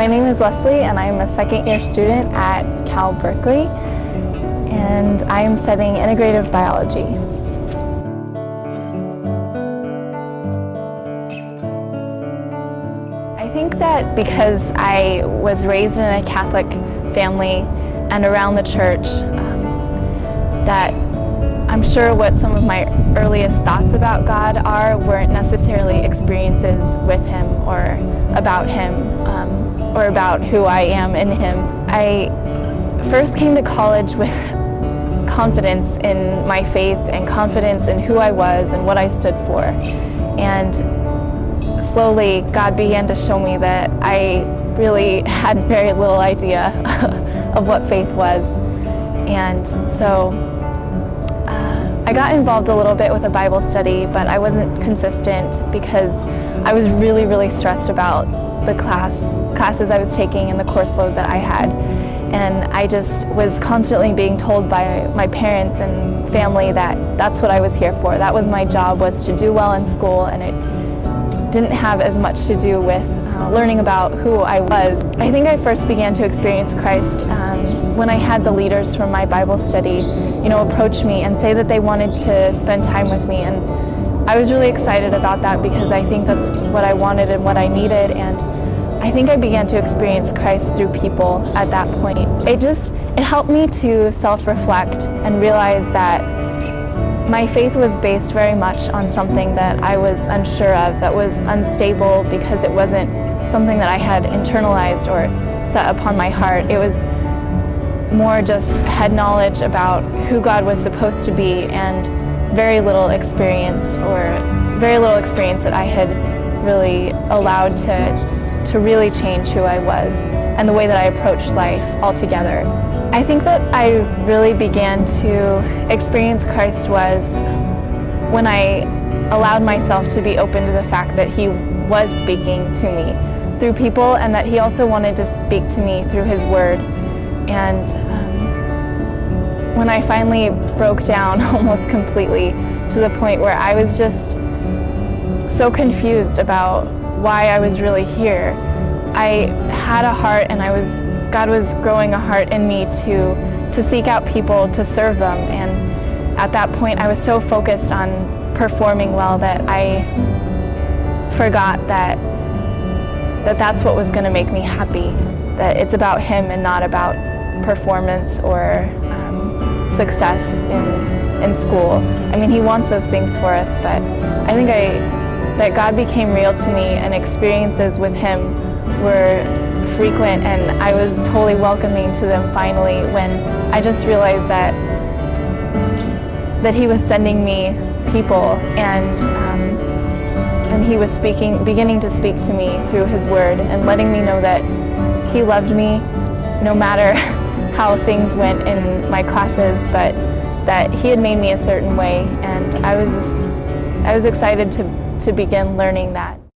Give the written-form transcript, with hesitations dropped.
My name is Leslie and I'm a second-year student at UC Berkeley, and I am studying Integrative Biology. I think that because I was raised in a Catholic family and around the church, that I'm sure what some of my earliest thoughts about God weren't necessarily experiences with Him or about who I am in Him. I first came to college with confidence in my faith and confidence in who I was and what I stood for. And slowly God began to show me that I really had very little idea of what faith was. And so I got involved a little bit with a Bible study, but I wasn't consistent because I was really stressed about the classes I was taking and the course load that I had. And I just was constantly being told by my parents and family that that's what I was here for. That was my job, was to do well in school, and it didn't have as much to do with learning about who I was. I think I first began to experience Christ when I had the leaders from my Bible study, approach me and say that they wanted to spend time with me. And I was really excited about that because I think that's what I wanted and what I needed. And I think I began to experience Christ through people at that point. It helped me to self-reflect and realize that my faith was based very much on something that I was unsure of, that was unstable because it wasn't something that I had internalized or set upon my heart. It was more just head knowledge about who God was supposed to be and very little experience that I had really allowed to really change who I was and the way that I approached life altogether. I think that I really began to experience Christ was when I allowed myself to be open to the fact that He was speaking to me through people and that He also wanted to speak to me through His Word. And when I finally broke down almost completely to the point where I was just so confused about why I was really here, I had a heart and God was growing a heart in me to seek out people, to serve them. And at that point I was so focused on performing well that I forgot that that's what was going to make me happy, that it's about Him and not about performance or success in school. I mean, He wants those things for us, but I think that God became real to me and experiences with Him were frequent, and I was totally welcoming to them finally when I just realized that He was sending me people and He was beginning to speak to me through His Word and letting me know that He loved me no matter how things went in my classes, but that He had made me a certain way, and I was excited to begin learning that.